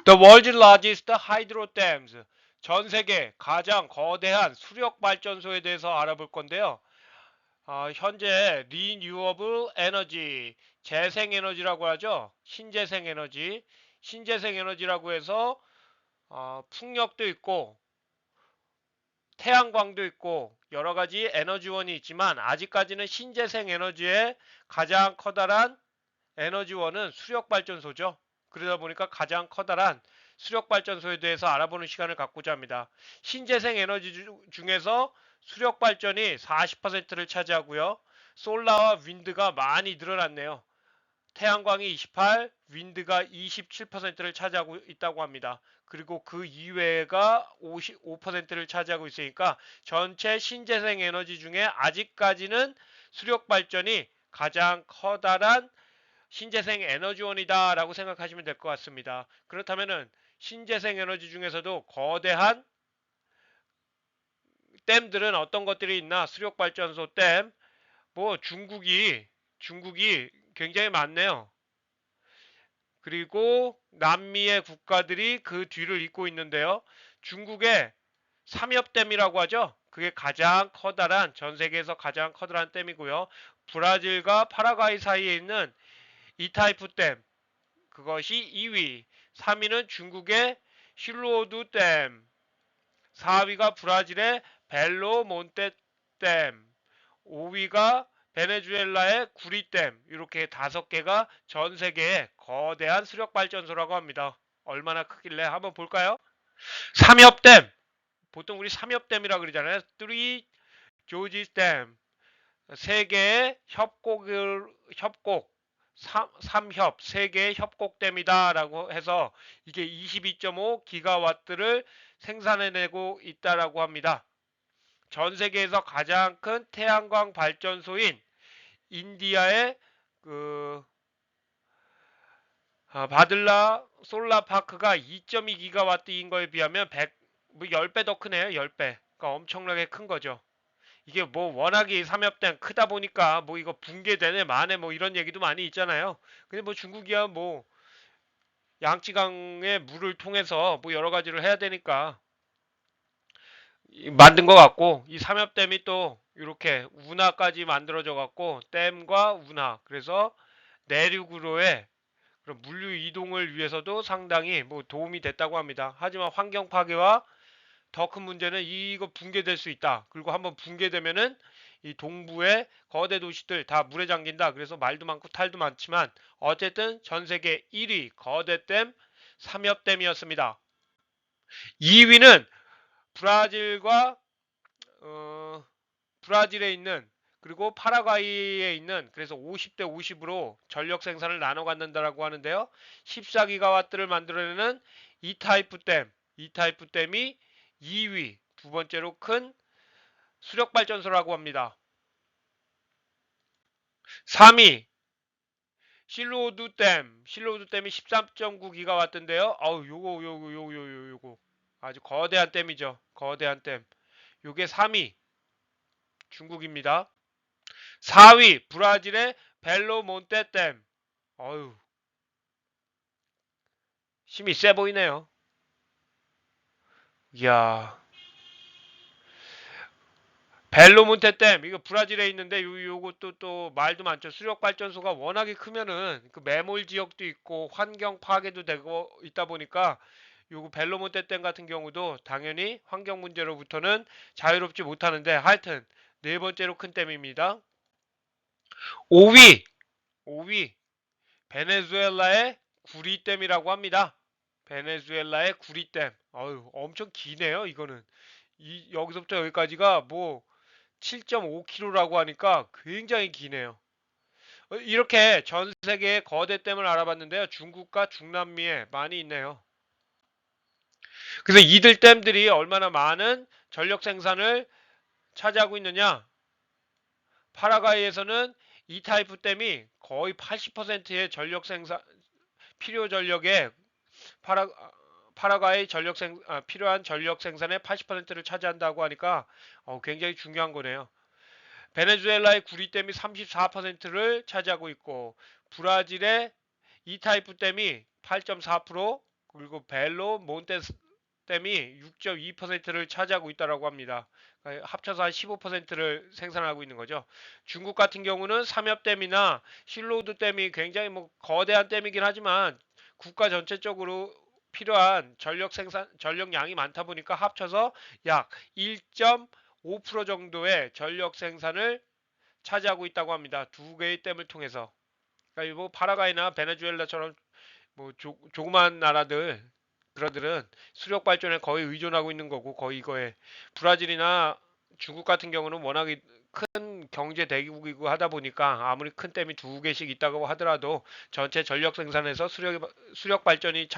The world's largest hydro dams. 전 세계 가장 거대한 수력 발전소에 대해서 알아볼 건데요. 현재 renewable energy, 재생에너지라고 하죠. 신재생에너지. 신재생에너지라고 해서 풍력도 있고 태양광도 있고 여러 가지 에너지원이 있지만 아직까지는 신재생 에너지의 가장 커다란 에너지원은 수력발전소죠. 그러다 보니까 가장 커다란 수력발전소에 대해서 알아보는 시간을 갖고자 합니다. 신재생 에너지 중에서 수력발전이 40%를 차지하고요. 솔라와 윈드가 많이 늘어났네요. 태양광이 28, 윈드가 27%를 차지하고 있다고 합니다. 그리고 그 이외가 55%를 차지하고 있으니까 전체 신재생 에너지 중에 아직까지는 수력 발전이 가장 커다란 신재생 에너지원이다 라고 생각하시면 될 것 같습니다. 그렇다면은 신재생 에너지 중에서도 거대한 댐들은 어떤 것들이 있나? 수력 발전소 댐, 뭐 중국이 굉장히 많네요. 그리고 남미의 국가들이 그 뒤를 잇고 있는데요. 중국의 삼엽댐이라고 하죠. 그게 가장 커다란, 전 세계에서 가장 커다란 댐이고요. 브라질과 파라과이 사이에 있는 이타이프 댐, 그것이 2위. 3위는 중국의 실로오두 댐, 4위가 브라질의 벨로몬테 댐, 5위가 베네수엘라의 구리댐, 이렇게 5개가 전 세계의 거대한 수력발전소라고 합니다. 얼마나 크길래 한번 볼까요? 삼엽댐, 보통 우리 삼엽댐이라고 그러잖아요. 3 조지스 댐, 세 개의 협곡, 삼협, 세 개의 협곡댐이다 라고 해서 이게 22.5 기가와트를 생산해내고 있다라고 합니다. 전 세계에서 가장 큰 태양광 발전소인 인디아의 바들라 솔라파크가 2.2 기가와트인 거에 비하면 10배 더 크네요. 10배. 그러니까 엄청나게 큰 거죠. 이게 뭐 워낙에 삼엽댐 크다 보니까 뭐 이거 붕괴되네 마네 뭐 이런 얘기도 많이 있잖아요. 근데 뭐 중국이야 뭐 양쯔강의 물을 통해서 뭐 여러 가지를 해야 되니까 만든 것 같고 이 삼엽댐이 또 이렇게 운하까지 만들어져 갖고 댐과 운하 그래서 내륙으로의 그런 물류 이동을 위해서도 상당히 뭐 도움이 됐다고 합니다. 하지만 환경 파괴와 더 큰 문제는 이거 붕괴될 수 있다. 그리고 한번 붕괴되면은 이 동부의 거대 도시들 다 물에 잠긴다. 그래서 말도 많고 탈도 많지만 어쨌든 전 세계 1위 거대댐 삼엽댐이었습니다. 2위는 브라질과 브라질에 있는 그리고 파라과이에 있는 그래서 50대 50으로 전력 생산을 나눠 갖는다라고 하는데요. 14기가와트를 만들어내는 이타이프 댐이 2위, 두 번째로 큰 수력 발전소라고 합니다. 3위 실로우드 댐이 13.9기가와트인데요. 아우 요거 아주 거대한 댐이죠. 거대한 댐. 요게 3위 중국입니다. 4위 브라질의 벨로몬테 댐. 어휴 힘이 세 보이네요. 이야 벨로몬테 댐 이거 브라질에 있는데 요것도 또 말도 많죠. 수력 발전소가 워낙에 크면은 그 매몰 지역도 있고 환경 파괴도 되고 있다 보니까 요거 벨로몬테 댐 같은 경우도 당연히 환경 문제로부터는 자유롭지 못하는데 하여튼 네 번째로 큰 댐입니다. 5위 5위 베네수엘라의 구리댐이라고 합니다. 베네수엘라의 구리댐. 어휴, 엄청 기네요, 이거는. 여기서부터 여기까지가 뭐 7.5km라고 하니까 굉장히 기네요. 이렇게 전 세계의 거대 댐을 알아봤는데요. 중국과 중남미에 많이 있네요. 그래서 이들 댐들이 얼마나 많은 전력 생산을 차지하고 있느냐? 파라과이에서는 이 타이프 댐이 거의 80%의 전력 생산 필요 전력의 파라과이 필요한 전력 생산의 80%를 차지한다고 하니까 굉장히 중요한 거네요. 베네수엘라의 구리댐이 34%를 차지하고 있고 브라질의 이타이프 댐이 8.4%, 그리고 벨로 몬테댐이 6.2%를 차지하고 있다라고 합니다. 그러니까 합쳐서 한 15%를 생산하고 있는 거죠. 중국 같은 경우는 삼엽댐이나 실로우드댐이 굉장히 뭐 거대한 댐이긴 하지만 국가 전체적으로 필요한 전력량이 많다 보니까 합쳐서 약 1.5% 정도의 전력 생산을 차지하고 있다고 합니다. 두 개의 댐을 통해서. 그러니까 뭐 파라과이나 베네수엘라처럼 뭐 조그만 나라들 그러들은 수력 발전에 거의 의존하고 있는 거고 거의 이거에 브라질이나 중국 같은 경우는 워낙에 큰 경제 대국이고 하다 보니까 아무리 큰 댐이 두 개씩 있다고 하더라도 전체 전력 생산에서 수력 발전이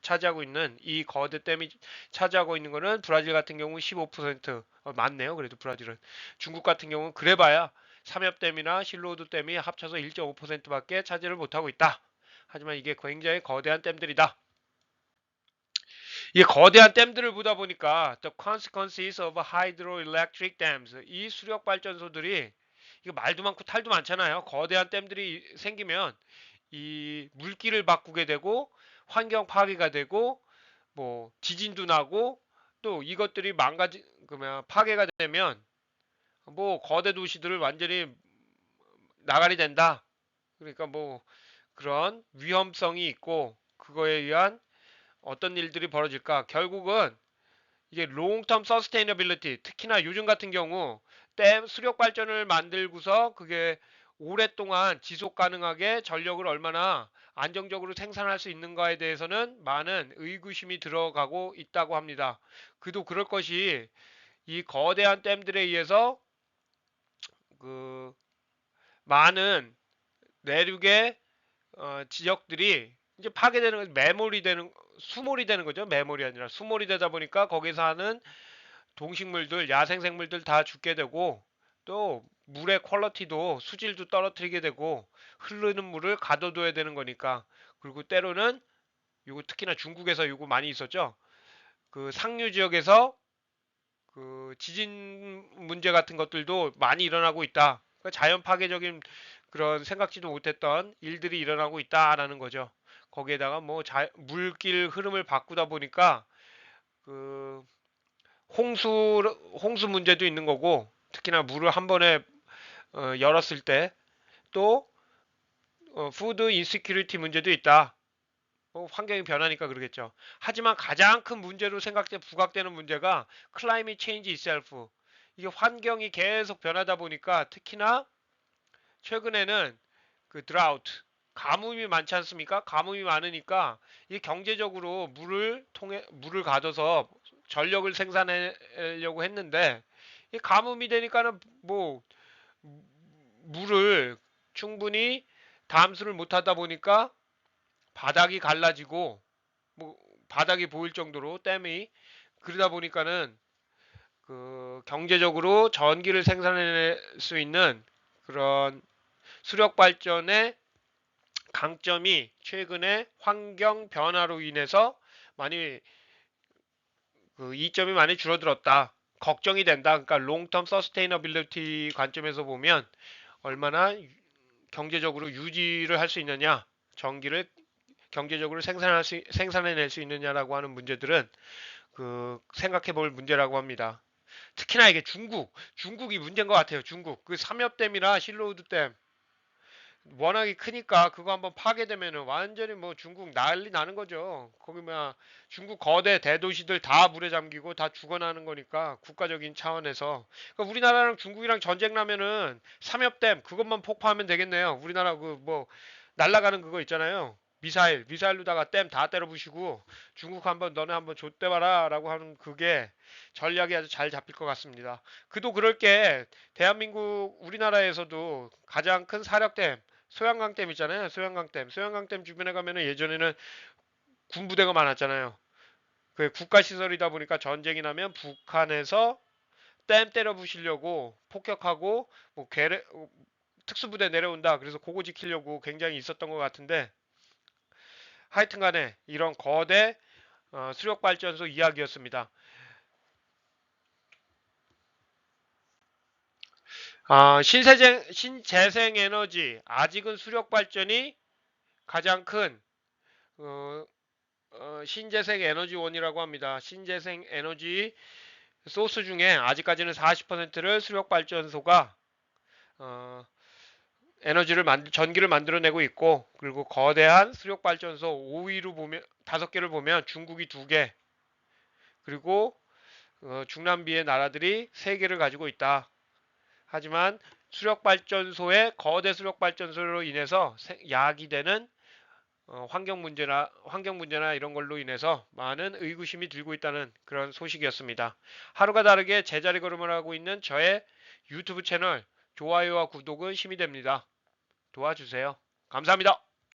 차지하고 있는 이 거대 댐이 차지하고 있는 거는 브라질 같은 경우 15% 많네요. 그래도 브라질은 중국 같은 경우는 그래봐야 삼엽댐이나 실로우드 댐이 합쳐서 1.5%밖에 차지를 못하고 있다. 하지만 이게 굉장히 거대한 댐들이다. 이 거대한 댐들을 보다 보니까 the consequences of hydroelectric dams 이 수력 발전소들이 이거 말도 많고 탈도 많잖아요. 거대한 댐들이 생기면 이 물길을 바꾸게 되고 환경 파괴가 되고 뭐 지진도 나고 또 이것들이 그러면 파괴가 되면 뭐 거대 도시들을 완전히 나가리 된다. 그러니까 뭐 그런 위험성이 있고 그거에 의한 어떤 일들이 벌어질까? 결국은 이게 롱텀 서스테이너빌리티 특히나 요즘 같은 경우 댐 수력 발전을 만들고서 그게 오랫동안 지속 가능하게 전력을 얼마나 안정적으로 생산할 수 있는가에 대해서는 많은 의구심이 들어가고 있다고 합니다. 그도 그럴 것이 이 거대한 댐들에 의해서 그 많은 내륙의 지역들이 이제 파괴되는 수몰이 되는 거죠. 매몰이 아니라 수몰이 되다 보니까 거기서 하는 동식물들, 야생생물들 다 죽게 되고 또 물의 퀄리티도 수질도 떨어뜨리게 되고 흐르는 물을 가둬둬야 되는 거니까 그리고 때로는 요거 특히나 중국에서 요거 많이 있었죠. 그 상류 지역에서 그 지진 문제 같은 것들도 많이 일어나고 있다. 그러니까 자연 파괴적인 그런 생각지도 못했던 일들이 일어나고 있다라는 거죠. 거기에다가 뭐 물길 흐름을 바꾸다 보니까 그 홍수 홍수 문제도 있는 거고 특히나 물을 한 번에 열었을 때 또 푸드 인시큐리티 문제도 있다. 환경이 변하니까 그러겠죠. 하지만 가장 큰 문제로 부각되는 문제가 climate change itself. 이게 환경이 계속 변하다 보니까 특히나 최근에는 그 drought, 가뭄이 많지 않습니까? 가뭄이 많으니까 이 경제적으로 물을 가둬서 전력을 생산하려고 했는데 이 가뭄이 되니까는 뭐 물을 충분히 담수를 못하다 보니까 바닥이 갈라지고 뭐 바닥이 보일 정도로 댐이 그러다 보니까는 그 경제적으로 전기를 생산해낼 수 있는 그런 수력 발전의 강점이 최근에 환경 변화로 인해서 많이 그 이점이 많이 줄어들었다. 걱정이 된다. 그러니까 롱텀 서스테이너빌리티 관점에서 보면 얼마나 경제적으로 유지를 할 수 있느냐, 전기를 경제적으로 생산해낼 수 있느냐라고 하는 문제들은 그 생각해 볼 문제라고 합니다. 특히나 이게 중국이 문제인 것 같아요. 중국 그 삼엽댐이나 실로우드댐 워낙에 크니까 그거 한번 파괴되면은 완전히 뭐 중국 난리 나는 거죠. 거기 뭐 중국 거대 대도시들 다 물에 잠기고 다 죽어나는 거니까 국가적인 차원에서 그러니까 우리나라랑 중국이랑 전쟁 나면은 삼엽댐 그것만 폭파하면 되겠네요. 우리나라 그 뭐 날라가는 그거 있잖아요. 미사일로다가 댐 다 때려 부시고 중국 한번 너네 한번 좆대봐라라고 하는 그게 전략이 아주 잘 잡힐 것 같습니다. 그도 그럴 게 대한민국 우리나라에서도 가장 큰 사력댐 소양강댐 있잖아요. 소양강댐. 소양강댐 주변에 가면은 예전에는 군부대가 많았잖아요. 그 국가시설이다 보니까 전쟁이 나면 북한에서 댐 때려 부시려고 폭격하고 뭐 특수부대 내려온다. 그래서 그거 지키려고 굉장히 있었던 것 같은데 하여튼 간에 이런 거대 수력발전소 이야기였습니다. 신재생에너지 아직은 수력발전이 가장 큰 어, 신재생 에너지원이라고 합니다. 신재생 에너지 소스 중에 아직까지는 40%를 수력발전소가 어, 전기를 만들어내고 있고, 그리고 거대한 수력발전소 5위로 보면 5개를 보면 중국이 2개, 그리고 중남미의 나라들이 3개를 가지고 있다. 하지만 거대 수력발전소로 인해서 야기되는 환경 문제나 이런 걸로 인해서 많은 의구심이 들고 있다는 그런 소식이었습니다. 하루가 다르게 제자리 걸음을 하고 있는 저의 유튜브 채널 좋아요와 구독은 힘이 됩니다. 도와주세요. 감사합니다.